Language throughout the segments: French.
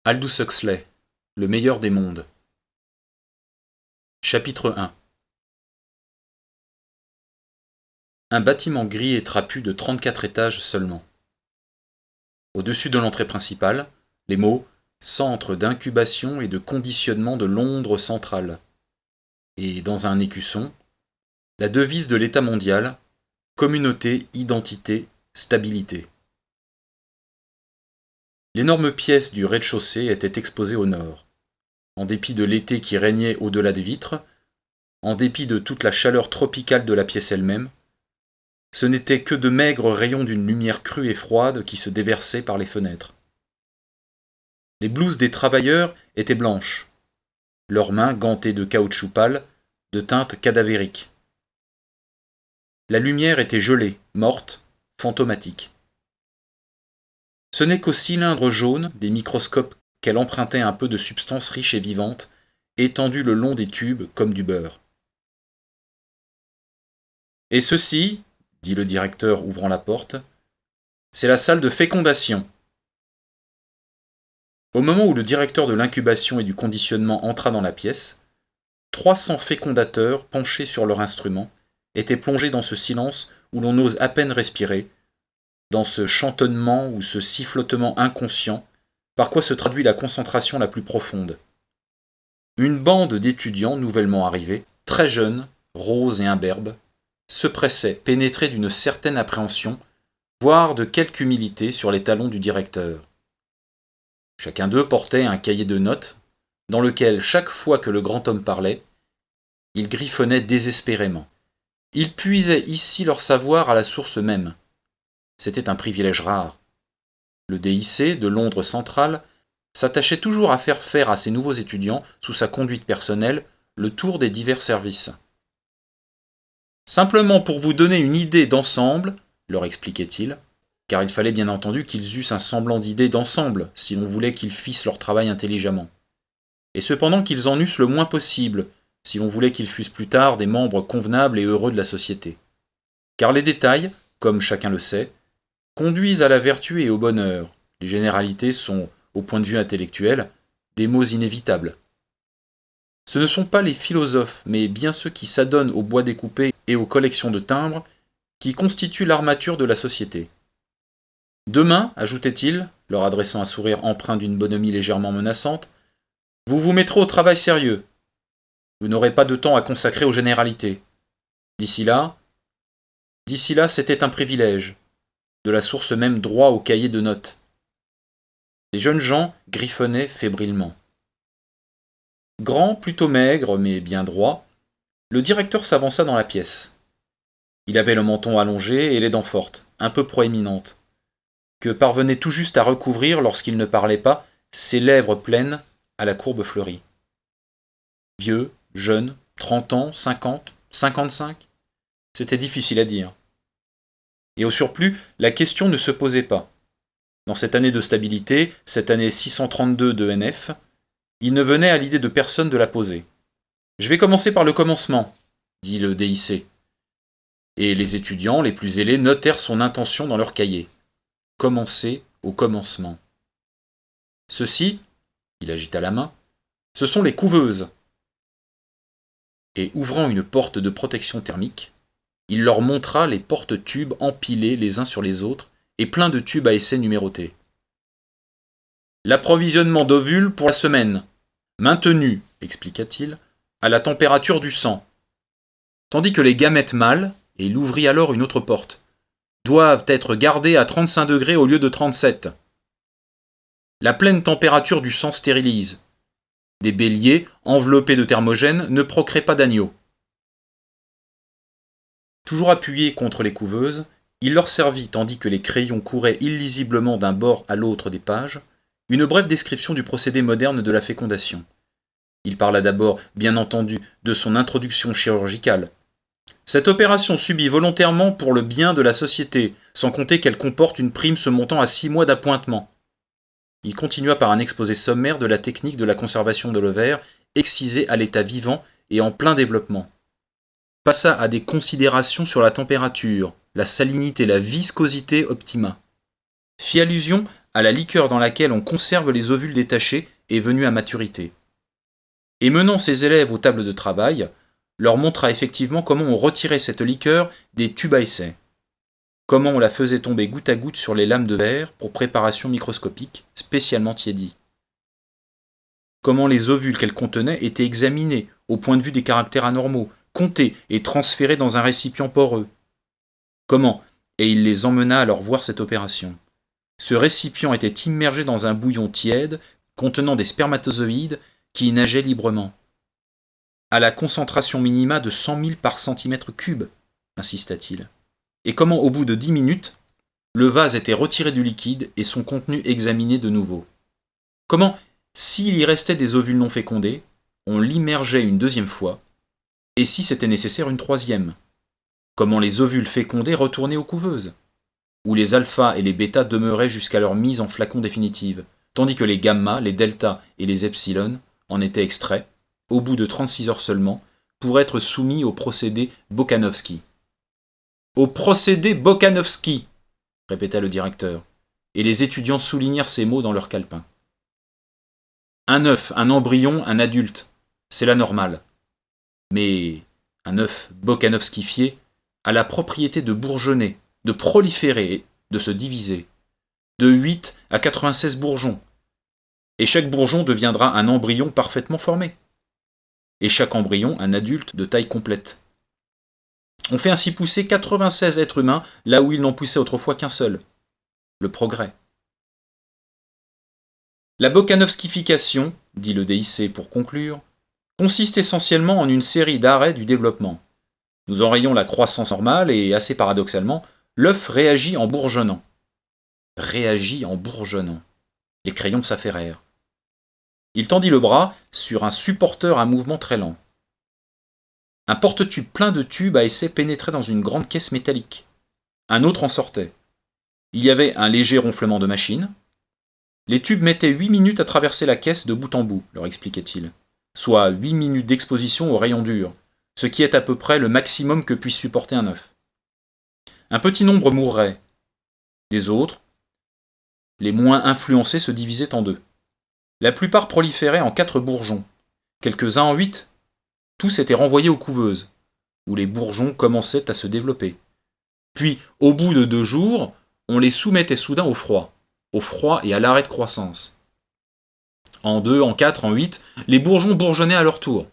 Aldous Huxley, Le meilleur des mondes. Chapitre 1. Un bâtiment gris et trapu de 34 étages seulement. Au-dessus de l'entrée principale, les mots « Centre d'incubation et de conditionnement de Londres centrale » et, dans un écusson, la devise de l'État mondial « Communauté, identité, stabilité ». L'énorme pièce du rez-de-chaussée était exposée au nord. En dépit de l'été qui régnait au-delà des vitres, en dépit de toute la chaleur tropicale de la pièce elle-même, ce n'étaient que de maigres rayons d'une lumière crue et froide qui se déversaient par les fenêtres. Les blouses des travailleurs étaient blanches, leurs mains gantées de caoutchouc pâle, de teinte cadavérique. La lumière était gelée, morte, fantomatique. Ce n'est qu'aux cylindres jaunes des microscopes qu'elle empruntait un peu de substance riche et vivante, étendue le long des tubes comme du beurre. « Et ceci, dit le directeur ouvrant la porte, c'est la salle de fécondation. » Au moment où le directeur de l'incubation et du conditionnement entra dans la pièce, 300 fécondateurs, penchés sur leur instrument, étaient plongés dans ce silence où l'on ose à peine respirer, dans ce chantonnement ou ce sifflotement inconscient, par quoi se traduit la concentration la plus profonde. Une bande d'étudiants nouvellement arrivés, très jeunes, roses et imberbes, se pressait, pénétrés d'une certaine appréhension, voire de quelque humilité sur les talons du directeur. Chacun d'eux portait un cahier de notes, dans lequel, chaque fois que le grand homme parlait, il griffonnait désespérément. Ils puisaient ici leur savoir à la source même. C'était un privilège rare. Le DIC de Londres centrale s'attachait toujours à faire à ses nouveaux étudiants, sous sa conduite personnelle, le tour des divers services. Simplement pour vous donner une idée d'ensemble, leur expliquait-il, car il fallait bien entendu qu'ils eussent un semblant d'idée d'ensemble, si l'on voulait qu'ils fissent leur travail intelligemment. Et cependant qu'ils en eussent le moins possible, si l'on voulait qu'ils fussent plus tard des membres convenables et heureux de la société. Car les détails, comme chacun le sait, conduisent à la vertu et au bonheur. Les généralités sont, au point de vue intellectuel, des mots inévitables. Ce ne sont pas les philosophes, mais bien ceux qui s'adonnent au bois découpé et aux collections de timbres, qui constituent l'armature de la société. Demain, ajoutait-il, leur adressant un sourire empreint d'une bonhomie légèrement menaçante, vous vous mettrez au travail sérieux. Vous n'aurez pas de temps à consacrer aux généralités. D'ici là, c'était un privilège, de la source même droit au cahier de notes. Les jeunes gens griffonnaient fébrilement. Grand, plutôt maigre, mais bien droit, le directeur s'avança dans la pièce. Il avait le menton allongé et les dents fortes, un peu proéminentes, que parvenait tout juste à recouvrir, lorsqu'il ne parlait pas, ses lèvres pleines à la courbe fleurie. Vieux, jeune, 30 ans, 50, 55, c'était difficile à dire. Et au surplus, la question ne se posait pas. Dans cette année de stabilité, cette année 632 de NF, il ne venait à l'idée de personne de la poser. « Je vais commencer par le commencement », dit le DIC. Et les étudiants les plus zélés notèrent son intention dans leur cahier. Commencer au commencement. Ceci, il agita la main, ce sont les couveuses. Et ouvrant une porte de protection thermique, il leur montra les porte-tubes empilés les uns sur les autres et pleins de tubes à essai numérotés. L'approvisionnement d'ovules pour la semaine, maintenu, expliqua-t-il, à la température du sang. Tandis que les gamètes mâles, et il ouvrit alors une autre porte, doivent être gardés à 35 degrés au lieu de 37. La pleine température du sang stérilise. Des béliers, enveloppés de thermogènes, ne procréent pas d'agneaux. Toujours appuyé contre les couveuses, il leur servit, tandis que les crayons couraient illisiblement d'un bord à l'autre des pages, une brève description du procédé moderne de la fécondation. Il parla d'abord, bien entendu, de son introduction chirurgicale. Cette opération subie volontairement pour le bien de la société, sans compter qu'elle comporte une prime se montant à 6 mois d'appointement. Il continua par un exposé sommaire de la technique de la conservation de l'ovaire, excisé à l'état vivant et en plein développement. Passa à des considérations sur la température, la salinité, la viscosité optima. Fit allusion à la liqueur dans laquelle on conserve les ovules détachés et venus à maturité. Et menant ses élèves aux tables de travail, leur montra effectivement comment on retirait cette liqueur des tubes à essai, comment on la faisait tomber goutte à goutte sur les lames de verre pour préparation microscopique spécialement tiédie, comment les ovules qu'elle contenait étaient examinés au point de vue des caractères anormaux, comptés et transférés dans un récipient poreux, comment, et il les emmena à leur voir cette opération. Ce récipient était immergé dans un bouillon tiède contenant des spermatozoïdes qui y nageaient librement, à la concentration minima de 100 000 par centimètre cube, insista-t-il. Et comment, au bout de 10 minutes, le vase était retiré du liquide et son contenu examiné de nouveau. Comment, s'il y restait des ovules non fécondés, on l'immergeait une deuxième fois, et si c'était nécessaire, une troisième. Comment les ovules fécondés retournaient aux couveuses, où les alphas et les bêtas demeuraient jusqu'à leur mise en flacon définitive, tandis que les gamma, les delta et les epsilon en étaient extraits, au bout de 36 heures seulement, pour être soumis au procédé Bokanovski. Au procédé Bokanovski, répéta le directeur, et les étudiants soulignèrent ces mots dans leur calepin. Un œuf, un embryon, un adulte, c'est la normale. Mais un œuf bokanovskifié a la propriété de bourgeonner, de proliférer, de se diviser, de 8 à 96 bourgeons, et chaque bourgeon deviendra un embryon parfaitement formé, et chaque embryon un adulte de taille complète. On fait ainsi pousser 96 êtres humains là où il n'en poussait autrefois qu'un seul. Le progrès. La bokanovskification, dit le DIC pour conclure, consiste essentiellement en une série d'arrêts du développement. Nous enrayons la croissance normale et, assez paradoxalement, l'œuf réagit en bourgeonnant. Réagit en bourgeonnant. Les crayons s'affairèrent. Il tendit le bras sur un supporteur à mouvement très lent. Un porte-tube plein de tubes à essai pénétrait dans une grande caisse métallique. Un autre en sortait. Il y avait un léger ronflement de machine. Les tubes mettaient 8 minutes à traverser la caisse de bout en bout, leur expliquait-il, soit 8 minutes d'exposition au rayon dur, ce qui est à peu près le maximum que puisse supporter un œuf. Un petit nombre mourrait. Des autres, les moins influencés, se divisaient en deux. La plupart proliféraient en 4 bourgeons, quelques-uns en 8. Tous étaient renvoyés aux couveuses, où les bourgeons commençaient à se développer. Puis, au bout de 2 jours, on les soumettait soudain au froid et à l'arrêt de croissance. En 2, en 4, en 8, les bourgeons bourgeonnaient à leur tour.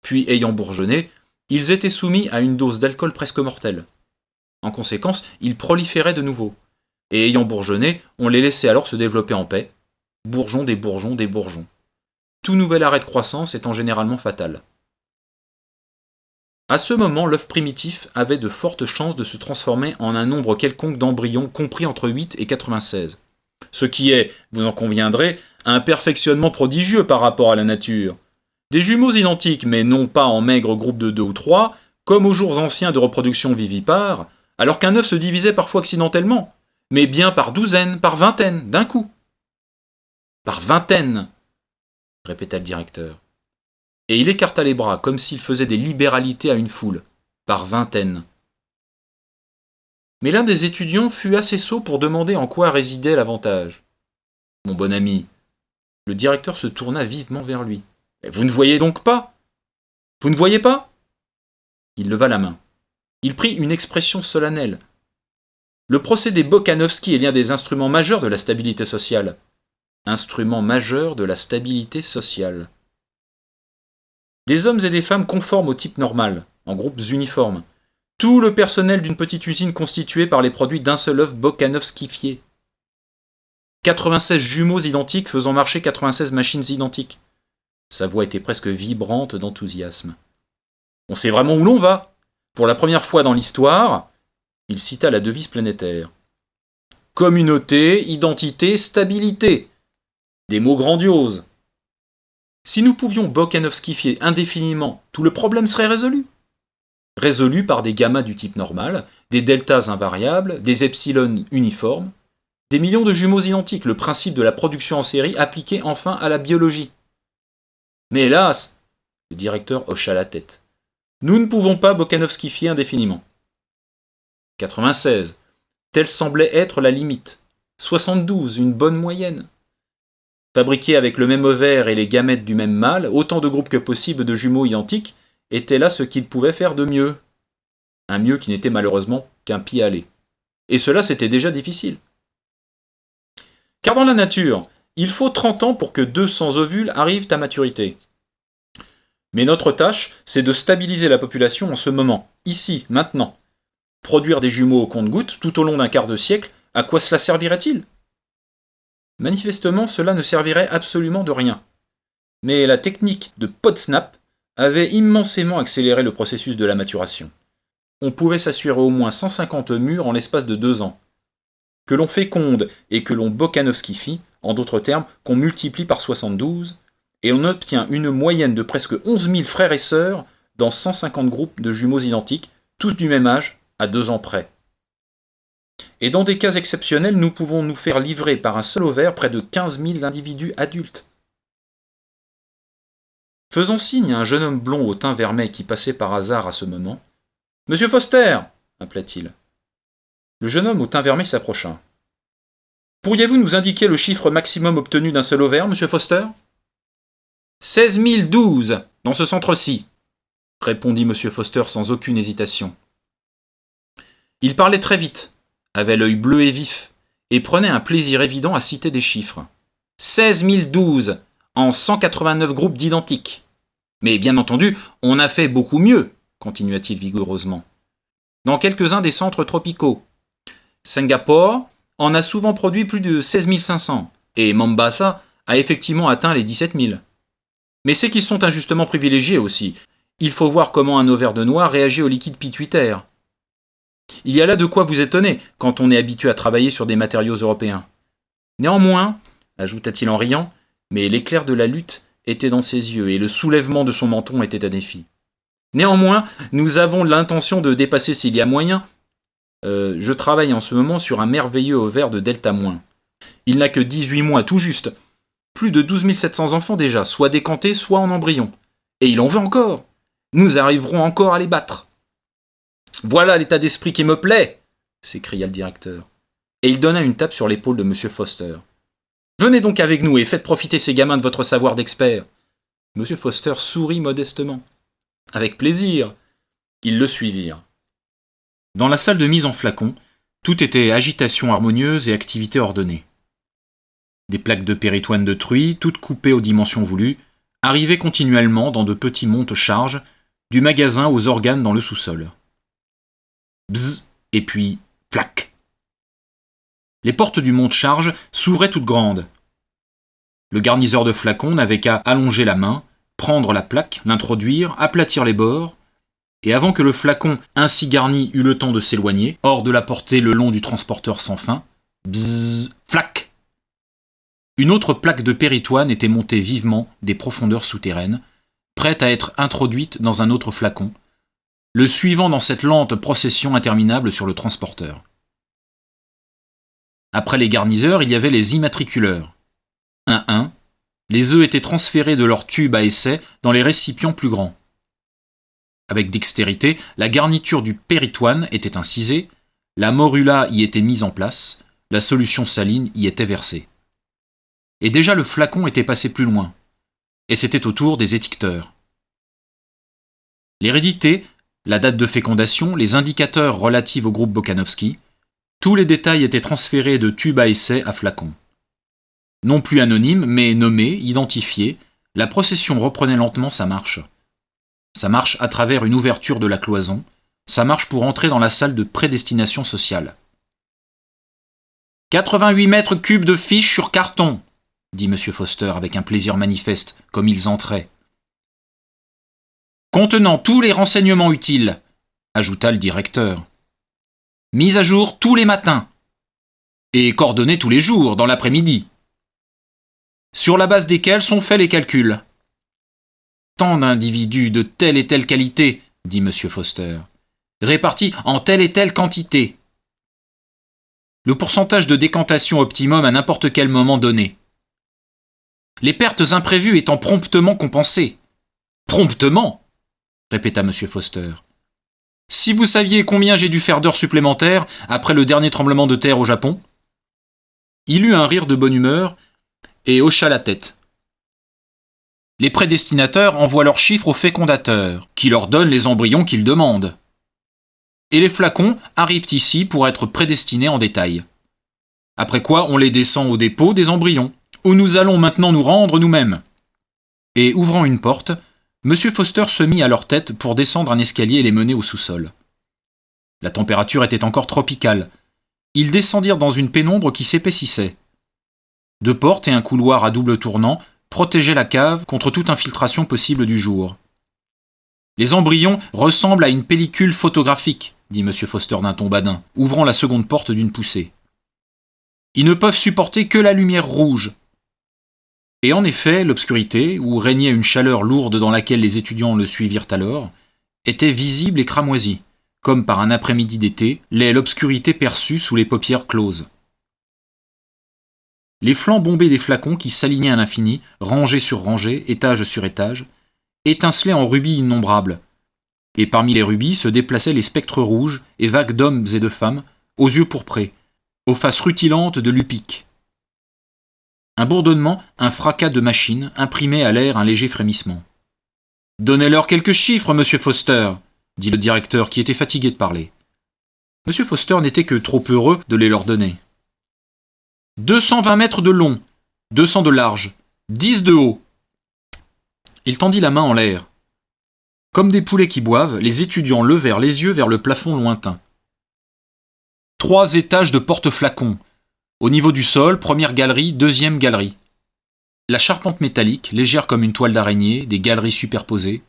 Puis, ayant bourgeonné, ils étaient soumis à une dose d'alcool presque mortelle. En conséquence, ils proliféraient de nouveau. Et ayant bourgeonné, on les laissait alors se développer en paix. Bourgeons, des bourgeons, des bourgeons. Tout nouvel arrêt de croissance étant généralement fatal. À ce moment, l'œuf primitif avait de fortes chances de se transformer en un nombre quelconque d'embryons compris entre 8 et 96. Ce qui est, vous en conviendrez, un perfectionnement prodigieux par rapport à la nature. Des jumeaux identiques, mais non pas en maigres groupes de 2 ou 3, comme aux jours anciens de reproduction vivipare, alors qu'un œuf se divisait parfois accidentellement, mais bien par douzaines, par vingtaines, d'un coup. Par vingtaines, répéta le directeur. Et il écarta les bras, comme s'il faisait des libéralités à une foule, par vingtaines. Mais l'un des étudiants fut assez sot pour demander en quoi résidait l'avantage. Mon bon ami, le directeur se tourna vivement vers lui. Vous ne voyez donc pas? Vous ne voyez pas? Il leva la main. Il prit une expression solennelle. Le procédé Bokanovski est l'un des instruments majeurs de la stabilité sociale. Instrument majeur de la stabilité sociale. Des hommes et des femmes conformes au type normal, en groupes uniformes. Tout le personnel d'une petite usine constituée par les produits d'un seul œuf bokanovskifié. 96 jumeaux identiques faisant marcher 96 machines identiques. Sa voix était presque vibrante d'enthousiasme. On sait vraiment où l'on va. Pour la première fois dans l'histoire, il cita la devise planétaire. Communauté, identité, stabilité. Des mots grandioses. Si nous pouvions bokanovskifier indéfiniment, tout le problème serait résolu. Résolu par des gammas du type normal, des deltas invariables, des epsilon uniformes, des millions de jumeaux identiques, le principe de la production en série appliqué enfin à la biologie. Mais hélas, le directeur hocha la tête. Nous ne pouvons pas bokanovskifier indéfiniment. 96. Telle semblait être la limite. 72, une bonne moyenne. Fabriqués avec le même ovaire et les gamètes du même mâle, autant de groupes que possible de jumeaux identiques était là ce qu'ils pouvaient faire de mieux. Un mieux qui n'était malheureusement qu'un pis-aller. Et cela, c'était déjà difficile. Car dans la nature, il faut 30 ans pour que 200 ovules arrivent à maturité. Mais notre tâche, c'est de stabiliser la population en ce moment, ici, maintenant. Produire des jumeaux au compte-gouttes tout au long d'un quart de siècle, à quoi cela servirait-il ? Manifestement, cela ne servirait absolument de rien. Mais la technique de Podsnap avait immensément accéléré le processus de la maturation. On pouvait s'assurer au moins 150 mûres en l'espace de 2 ans. Que l'on féconde et que l'on bokanovskifie, en d'autres termes, qu'on multiplie par 72, et on obtient une moyenne de presque 11 000 frères et sœurs dans 150 groupes de jumeaux identiques, tous du même âge, à 2 ans près. Et dans des cas exceptionnels, nous pouvons nous faire livrer par un seul ovaire près de 15 000 individus adultes. Faisant signe à un jeune homme blond au teint vermeil qui passait par hasard à ce moment, « Monsieur Foster !» appela-t-il. Le jeune homme au teint vermeil s'approcha. « Pourriez-vous nous indiquer le chiffre maximum obtenu d'un seul ovaire, monsieur Foster ?»« 16 012, dans ce centre-ci, » répondit monsieur Foster sans aucune hésitation. Il parlait très vite, avait l'œil bleu et vif, et prenait un plaisir évident à citer des chiffres. 16 012, en 189 groupes d'identiques. Mais bien entendu, on a fait beaucoup mieux, continua-t-il vigoureusement. Dans quelques-uns des centres tropicaux. Singapour en a souvent produit plus de 16 500, et Mombasa a effectivement atteint les 17 000. Mais c'est qu'ils sont injustement privilégiés aussi. Il faut voir comment un ovaire de noix réagit au liquide pituitaire. Il y a là de quoi vous étonner quand on est habitué à travailler sur des matériaux européens. Néanmoins, ajouta-t-il en riant, mais l'éclair de la lutte était dans ses yeux et le soulèvement de son menton était un défi. Néanmoins, nous avons l'intention de dépasser s'il y a moyen. Je travaille en ce moment sur un merveilleux ovaire de delta-. Il n'a que 18 mois tout juste. Plus de 12 700 enfants déjà, soit décantés, soit en embryon. Et il en veut encore. Nous arriverons encore à les battre. Voilà l'état d'esprit qui me plaît, s'écria le directeur. Et il donna une tape sur l'épaule de M. Foster. Venez donc avec nous et faites profiter ces gamins de votre savoir d'expert. M. Foster sourit modestement. Avec plaisir. Ils le suivirent. Dans la salle de mise en flacon, tout était agitation harmonieuse et activité ordonnée. Des plaques de péritoine de truie, toutes coupées aux dimensions voulues, arrivaient continuellement dans de petits monte-charges, du magasin aux organes dans le sous-sol. Bzz, et puis flac. Les portes du monte-charge s'ouvraient toutes grandes. Le garniseur de flacon n'avait qu'à allonger la main, prendre la plaque, l'introduire, aplatir les bords, et avant que le flacon ainsi garni eût le temps de s'éloigner, hors de la portée le long du transporteur sans fin, bzzz, flac. Une autre plaque de péritoine était montée vivement des profondeurs souterraines, prête à être introduite dans un autre flacon, le suivant dans cette lente procession interminable sur le transporteur. Après les garniseurs, il y avait les immatriculeurs. Un, les œufs étaient transférés de leur tube à essai dans les récipients plus grands. Avec dextérité, la garniture du péritoine était incisée, la morula y était mise en place, la solution saline y était versée. Et déjà le flacon était passé plus loin, et c'était au tour des étiqueteurs. L'hérédité, la date de fécondation, les indicateurs relatifs au groupe Bokanovski, tous les détails étaient transférés de tube à essai à flacon. Non plus anonyme, mais nommé, identifié, la procession reprenait lentement sa marche. Ça marche à travers une ouverture de la cloison, ça marche pour entrer dans la salle de prédestination sociale. 88 mètres cubes de fiches sur carton, dit M. Foster avec un plaisir manifeste, comme ils entraient. Contenant tous les renseignements utiles, ajouta le directeur. Mise à jour tous les matins. Et coordonnées tous les jours, dans l'après-midi. Sur la base desquels sont faits les calculs. Tant d'individus de telle et telle qualité, dit M. Foster, répartis en telle et telle quantité. Le pourcentage de décantation optimum à n'importe quel moment donné. Les pertes imprévues étant promptement compensées. Promptement, répéta M. Foster. Si vous saviez combien j'ai dû faire d'heures supplémentaires après le dernier tremblement de terre au Japon. Il eut un rire de bonne humeur et hocha la tête. Les prédestinateurs envoient leurs chiffres au fécondateur, qui leur donne les embryons qu'ils demandent. Et les flacons arrivent ici pour être prédestinés en détail. Après quoi, on les descend au dépôt des embryons, où nous allons maintenant nous rendre nous-mêmes. Et ouvrant une porte, M. Foster se mit à leur tête pour descendre un escalier et les mener au sous-sol. La température était encore tropicale. Ils descendirent dans une pénombre qui s'épaississait. Deux portes et un couloir à double tournant protégeaient la cave contre toute infiltration possible du jour. Les embryons ressemblent à une pellicule photographique, dit M. Foster d'un ton badin, ouvrant la seconde porte d'une poussée. Ils ne peuvent supporter que la lumière rouge. Et en effet, l'obscurité, où régnait une chaleur lourde dans laquelle les étudiants le suivirent alors, était visible et cramoisie, comme par un après-midi d'été l'est l'obscurité perçue sous les paupières closes. Les flancs bombés des flacons qui s'alignaient à l'infini, rangées sur rangées, étage sur étage, étincelaient en rubis innombrables, et parmi les rubis se déplaçaient les spectres rouges et vagues d'hommes et de femmes, aux yeux pourprés, aux faces rutilantes de lupiques. Un bourdonnement, un fracas de machines imprimait à l'air un léger frémissement. « Donnez-leur quelques chiffres, monsieur Foster !» dit le directeur qui était fatigué de parler. Monsieur Foster n'était que trop heureux de les leur donner. 220 mètres de long, 200 de large, 10 de haut. Il tendit la main en l'air. Comme des poulets qui boivent, les étudiants levèrent les yeux vers le plafond lointain. 3 étages de porte-flacons. Au niveau du sol, première galerie, deuxième galerie. La charpente métallique, légère comme une toile d'araignée, des galeries superposées,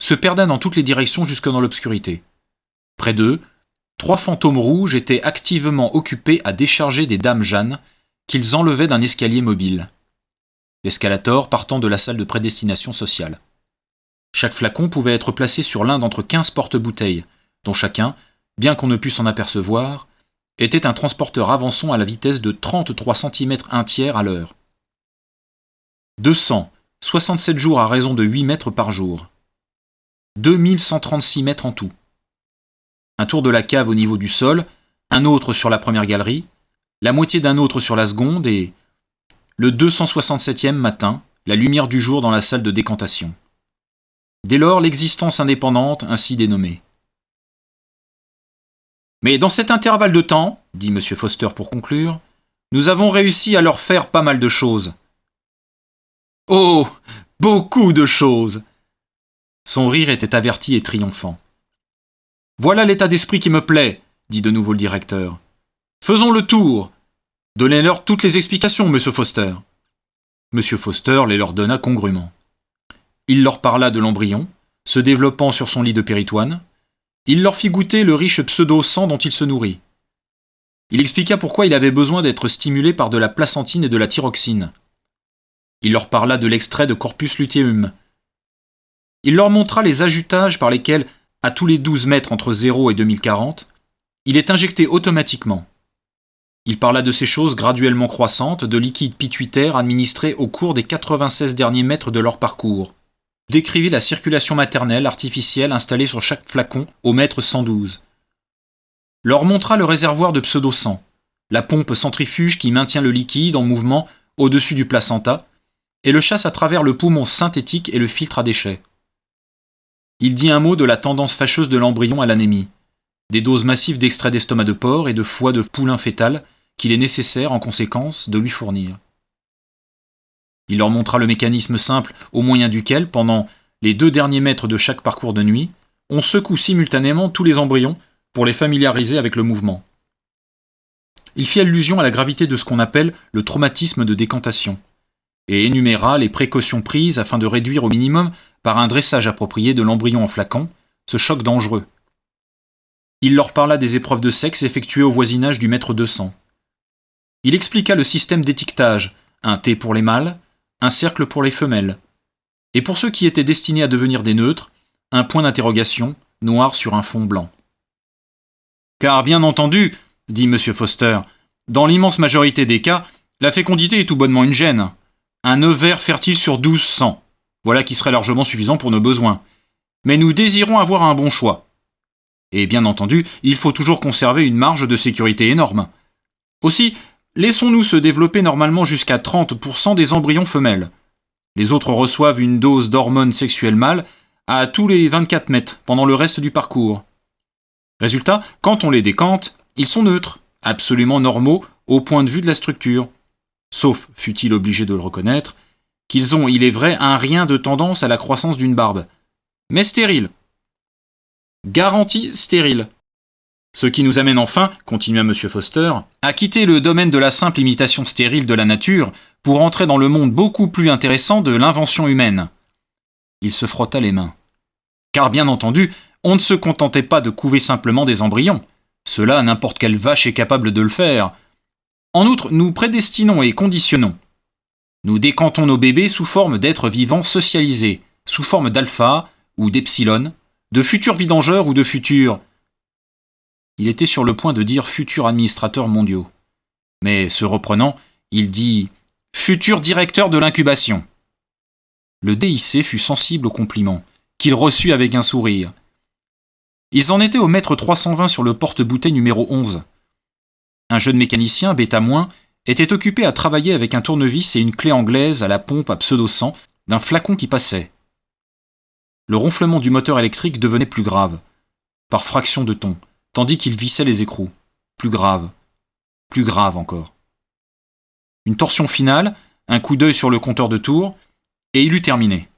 se perdait dans toutes les directions jusque dans l'obscurité. Près d'eux, 3 fantômes rouges étaient activement occupés à décharger des dames Jeanne qu'ils enlevaient d'un escalier mobile. L'escalator partant de la salle de prédestination sociale. Chaque flacon pouvait être placé sur l'un d'entre 15 porte-bouteilles, dont chacun, bien qu'on ne pût s'en apercevoir, était un transporteur avançant à la vitesse de 33 cm1/3 à l'heure. 267 jours à raison de 8 mètres par jour. 2136 mètres en tout. Un tour de la cave au niveau du sol, un autre sur la première galerie, la moitié d'un autre sur la seconde et le 267e matin, la lumière du jour dans la salle de décantation. Dès lors, l'existence indépendante ainsi dénommée. Mais dans cet intervalle de temps, dit M. Foster pour conclure, nous avons réussi à leur faire pas mal de choses. Oh, beaucoup de choses! Son rire était averti et triomphant. Voilà l'état d'esprit qui me plaît, dit de nouveau le directeur. Faisons le tour. Donnez-leur toutes les explications, M. Foster. M. Foster les leur donna congrument. Il leur parla de l'embryon, se développant sur son lit de péritoine. Il leur fit goûter le riche pseudo-sang dont il se nourrit. Il expliqua pourquoi il avait besoin d'être stimulé par de la placentine et de la thyroxine. Il leur parla de l'extrait de corpus luteum. Il leur montra les ajutages par lesquels, à tous les 12 mètres entre 0 et 2040, il est injecté automatiquement. Il parla de ces choses graduellement croissantes, de liquide pituitaire administré au cours des 96 derniers mètres de leur parcours. Décrivit la circulation maternelle artificielle installée sur chaque flacon au mètre 112. Leur montra le réservoir de pseudo-sang, la pompe centrifuge qui maintient le liquide en mouvement au-dessus du placenta et le chasse à travers le poumon synthétique et le filtre à déchets. Il dit un mot de la tendance fâcheuse de l'embryon à l'anémie, des doses massives d'extrait d'estomac de porc et de foie de poulain fœtal qu'il est nécessaire, en conséquence, de lui fournir. Il leur montra le mécanisme simple au moyen duquel, pendant les 2 derniers mètres de chaque parcours de nuit, on secoue simultanément tous les embryons pour les familiariser avec le mouvement. Il fit allusion à la gravité de ce qu'on appelle le traumatisme de décantation, et énuméra les précautions prises afin de réduire au minimum, par un dressage approprié de l'embryon en flacon, ce choc dangereux. Il leur parla des épreuves de sexe effectuées au voisinage du mètre 200. Il expliqua le système d'étiquetage, un T pour les mâles, un cercle pour les femelles, et pour ceux qui étaient destinés à devenir des neutres, un point d'interrogation, noir sur un fond blanc. Car bien entendu, dit M. Foster, dans l'immense majorité des cas, la fécondité est tout bonnement une gêne. Un ovaire fertile sur 1200. Voilà qui serait largement suffisant pour nos besoins. Mais nous désirons avoir un bon choix. Et bien entendu, il faut toujours conserver une marge de sécurité énorme. Aussi, Laissons-nous se développer normalement jusqu'à 30% des embryons femelles. Les autres reçoivent une dose d'hormones sexuelles mâles à tous les 24 mètres pendant le reste du parcours. Résultat, quand on les décante, ils sont neutres, absolument normaux au point de vue de la structure. Sauf, fut-il obligé de le reconnaître, qu'ils ont, il est vrai, un rien de tendance à la croissance d'une barbe. Mais stérile. Garantie stérile. Ce qui nous amène enfin, continua M. Foster, à quitter le domaine de la simple imitation stérile de la nature pour entrer dans le monde beaucoup plus intéressant de l'invention humaine. Il se frotta les mains. Car bien entendu, on ne se contentait pas de couver simplement des embryons. Cela, n'importe quelle vache est capable de le faire. En outre, nous prédestinons et conditionnons. Nous décantons nos bébés sous forme d'êtres vivants socialisés, sous forme d'alpha ou d'epsilon, de futurs vidangeurs ou de futurs... Il était sur le point de dire futurs administrateurs mondiaux. Mais, se reprenant, il dit « futurs directeurs de l'incubation ». Le DIC fut sensible au compliment, qu'il reçut avec un sourire. Ils en étaient au mètre 320 sur le porte-bouteille numéro 11. Un jeune mécanicien, bêta-, était occupé à travailler avec un tournevis et une clé anglaise à la pompe à pseudo-sang d'un flacon qui passait. Le ronflement du moteur électrique devenait plus grave, par fraction de ton, tandis qu'il vissait les écrous. Plus grave encore. Une torsion finale, un coup d'œil sur le compteur de tours, et il eut terminé.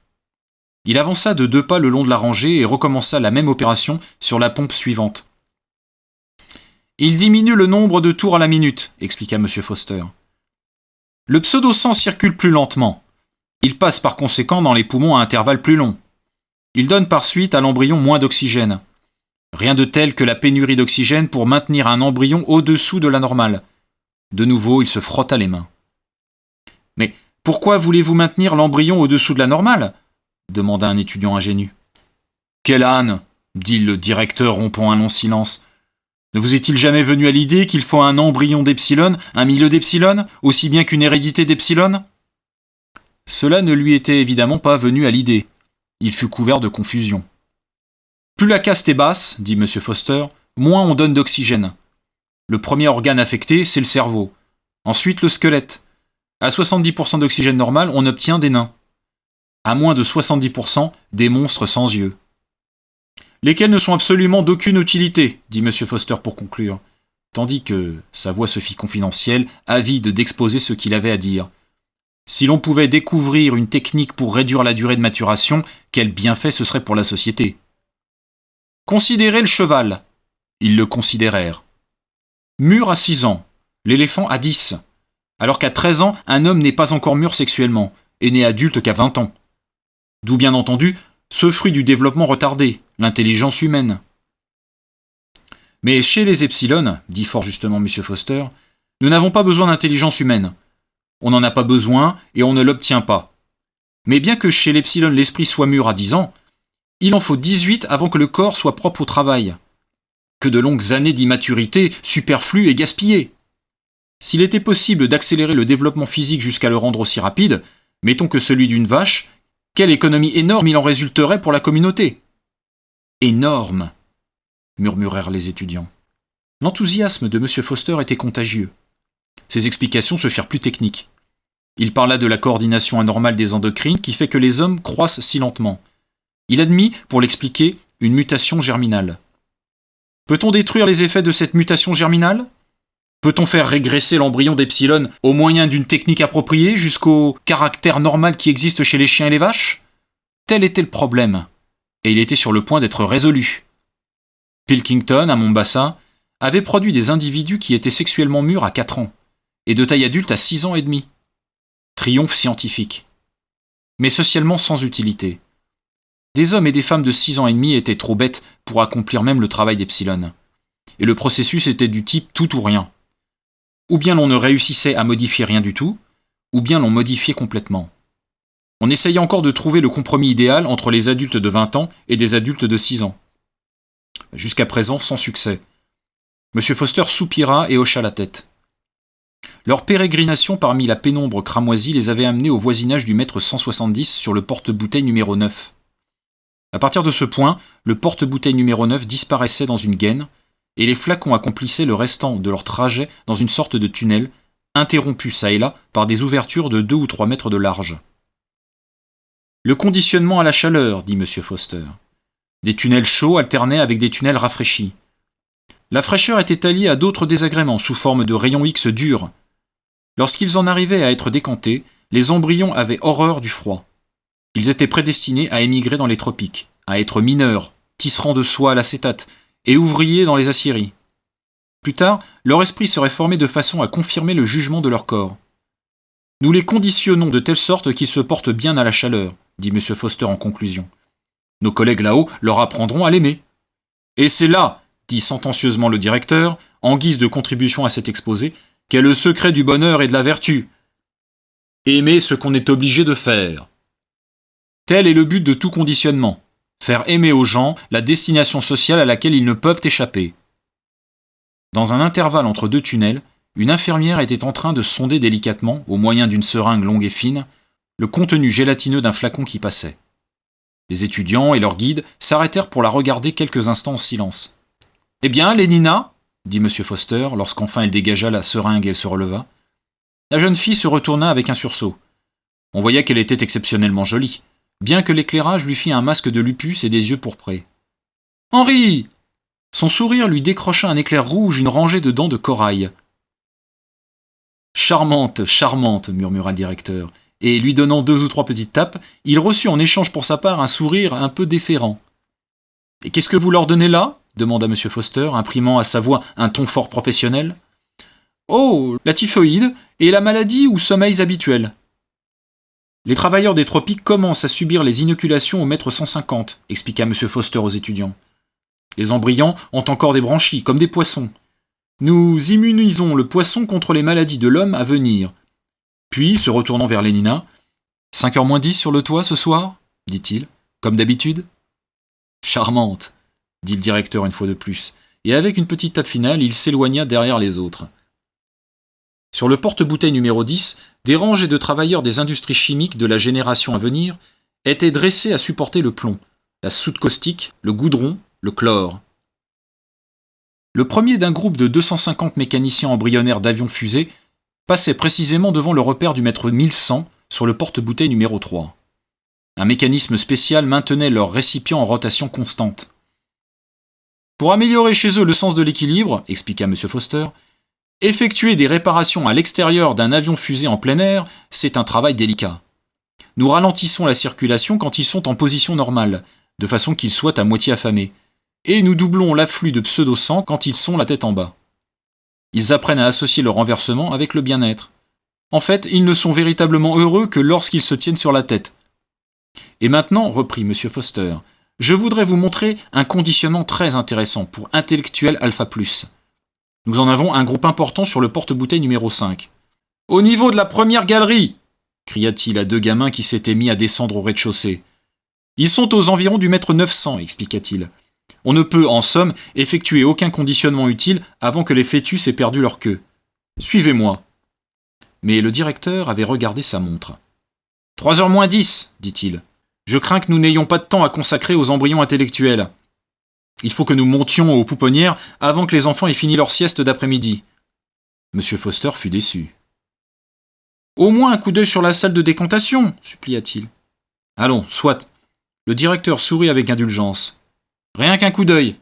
Il avança de 2 pas le long de la rangée et recommença la même opération sur la pompe suivante. Il diminue le nombre de tours à la minute, expliqua M. Foster. Le pseudo-sang circule plus lentement. Il passe par conséquent dans les poumons à intervalles plus longs. Il donne par suite à l'embryon moins d'oxygène. Rien de tel que la pénurie d'oxygène pour maintenir un embryon au-dessous de la normale. De nouveau, il se frotta les mains. « Mais pourquoi voulez-vous maintenir l'embryon au-dessous de la normale ?» demanda un étudiant ingénu. « Quel âne !» dit le directeur rompant un long silence. « Ne vous est-il jamais venu à l'idée qu'il faut un embryon d'epsilon, un milieu d'epsilon, aussi bien qu'une hérédité d'epsilon ?» Cela ne lui était évidemment pas venu à l'idée. Il fut couvert de confusion. Plus la caste est basse, dit M. Foster, moins on donne d'oxygène. Le premier organe affecté, c'est le cerveau. Ensuite, le squelette. À 70% d'oxygène normal, on obtient des nains. À moins de 70%, des monstres sans yeux. Lesquels ne sont absolument d'aucune utilité, dit M. Foster pour conclure, tandis que sa voix se fit confidentielle, avide d'exposer ce qu'il avait à dire. Si l'on pouvait découvrir une technique pour réduire la durée de maturation, quel bienfait ce serait pour la société. Considérez le cheval. Ils le considérèrent. Mûr à 6 ans, l'éléphant à 10, alors qu'à 13 ans, un homme n'est pas encore mûr sexuellement, et n'est adulte qu'à 20 ans. D'où bien entendu, ce fruit du développement retardé, l'intelligence humaine. Mais chez les epsilon, dit fort justement M. Foster, nous n'avons pas besoin d'intelligence humaine. On n'en a pas besoin et on ne l'obtient pas. Mais bien que chez l'epsilon l'esprit soit mûr à 10 ans, il en faut 18 avant que le corps soit propre au travail. Que de longues années d'immaturité, superflues et gaspillées. S'il était possible d'accélérer le développement physique jusqu'à le rendre aussi rapide, mettons que celui d'une vache, quelle économie énorme il en résulterait pour la communauté. Énorme, murmurèrent les étudiants. L'enthousiasme de M. Foster était contagieux. Ses explications se firent plus techniques. Il parla de la coordination anormale des endocrines qui fait que les hommes croissent si lentement. Il admit, pour l'expliquer, une mutation germinale. Peut-on détruire les effets de cette mutation germinale ? Peut-on faire régresser l'embryon d'epsilon au moyen d'une technique appropriée jusqu'au caractère normal qui existe chez les chiens et les vaches ? Tel était le problème, et il était sur le point d'être résolu. Pilkington, à Mombasa, avait produit des individus qui étaient sexuellement mûrs à 4 ans, et de taille adulte à 6 ans et demi. Triomphe scientifique. Mais socialement sans utilité. Des hommes et des femmes de 6 ans et demi étaient trop bêtes pour accomplir même le travail d'epsilon. Et le processus était du type tout ou rien. Ou bien l'on ne réussissait à modifier rien du tout, ou bien l'on modifiait complètement. On essayait encore de trouver le compromis idéal entre les adultes de 20 ans et des adultes de 6 ans. Jusqu'à présent, sans succès. M. Foster soupira et hocha la tête. Leur pérégrination parmi la pénombre cramoisie les avait amenés au voisinage du mètre 170 sur le porte-bouteille numéro 9. À partir de ce point, le porte-bouteille numéro 9 disparaissait dans une gaine, et les flacons accomplissaient le restant de leur trajet dans une sorte de tunnel, interrompus çà et là par des ouvertures de 2 ou 3 mètres de large. Le conditionnement à la chaleur, dit M. Foster. Des tunnels chauds alternaient avec des tunnels rafraîchis. La fraîcheur était alliée à d'autres désagréments sous forme de rayons X durs. Lorsqu'ils en arrivaient à être décantés, les embryons avaient horreur du froid. Ils étaient prédestinés à émigrer dans les tropiques, à être mineurs, tisserands de soie à l'acétate, et ouvriers dans les aciéries. Plus tard, leur esprit serait formé de façon à confirmer le jugement de leur corps. Nous les conditionnons de telle sorte qu'ils se portent bien à la chaleur, dit M. Foster en conclusion. Nos collègues là-haut leur apprendront à l'aimer. Et c'est là, dit sentencieusement le directeur, en guise de contribution à cet exposé, qu'est le secret du bonheur et de la vertu. Aimer ce qu'on est obligé de faire. Tel est le but de tout conditionnement, faire aimer aux gens la destination sociale à laquelle ils ne peuvent échapper. Dans un intervalle entre 2 tunnels, une infirmière était en train de sonder délicatement, au moyen d'une seringue longue et fine, le contenu gélatineux d'un flacon qui passait. Les étudiants et leurs guides s'arrêtèrent pour la regarder quelques instants en silence. « Eh bien, Lénina » dit M. Foster, lorsqu'enfin elle dégagea la seringue et elle se releva. La jeune fille se retourna avec un sursaut. On voyait qu'elle était exceptionnellement jolie, bien que l'éclairage lui fît un masque de lupus et des yeux pourprés. « Henri !» Son sourire lui décrocha un éclair rouge, une rangée de dents de corail. « Charmante, charmante !» murmura le directeur, et lui donnant 2 ou 3 petites tapes, il reçut en échange pour sa part un sourire un peu déférent. « Et qu'est-ce que vous leur donnez là ?» demanda M. Foster, imprimant à sa voix un ton fort professionnel. « Oh, la typhoïde et la maladie ou sommeils habituels. » Les travailleurs des tropiques commencent à subir les inoculations au mètre 150, expliqua M. Foster aux étudiants. Les embryons ont encore des branchies, comme des poissons. Nous immunisons le poisson contre les maladies de l'homme à venir. Puis, se retournant vers Lénina, « 5h moins 10 sur le toit ce soir ?» dit-il, comme d'habitude. « Charmante !» dit le directeur une fois de plus, et avec une petite tape finale, il s'éloigna derrière les autres. Sur le porte-bouteille numéro 10, des rangées de travailleurs des industries chimiques de la génération à venir étaient dressés à supporter le plomb, la soude caustique, le goudron, le chlore. Le premier d'un groupe de 250 mécaniciens embryonnaires d'avions-fusées passait précisément devant le repère du mètre 1100 sur le porte-bouteille numéro 3. Un mécanisme spécial maintenait leur récipient en rotation constante. Pour améliorer chez eux le sens de l'équilibre, expliqua M. Foster, effectuer des réparations à l'extérieur d'un avion-fusée en plein air, c'est un travail délicat. Nous ralentissons la circulation quand ils sont en position normale, de façon qu'ils soient à moitié affamés, et nous doublons l'afflux de pseudo-sang quand ils sont la tête en bas. Ils apprennent à associer le renversement avec le bien-être. En fait, ils ne sont véritablement heureux que lorsqu'ils se tiennent sur la tête. Et maintenant, reprit M. Foster, je voudrais vous montrer un conditionnement très intéressant pour intellectuels alpha+. Nous en avons un groupe important sur le porte-bouteille numéro 5. « Au niveau de la première galerie !» cria-t-il à 2 gamins qui s'étaient mis à descendre au rez-de-chaussée. « Ils sont aux environs du mètre 900, expliqua-t-il. On ne peut, en somme, effectuer aucun conditionnement utile avant que les fœtus aient perdu leur queue. Suivez-moi. » Mais le directeur avait regardé sa montre. « 3h moins 10, dit-il. Je crains que nous n'ayons pas de temps à consacrer aux embryons intellectuels. Il faut que nous montions aux pouponnières avant que les enfants aient fini leur sieste d'après-midi. » M. Foster fut déçu. « Au moins un coup d'œil sur la salle de décantation, supplia-t-il. « Allons, soit. » Le directeur sourit avec indulgence. « Rien qu'un coup d'œil.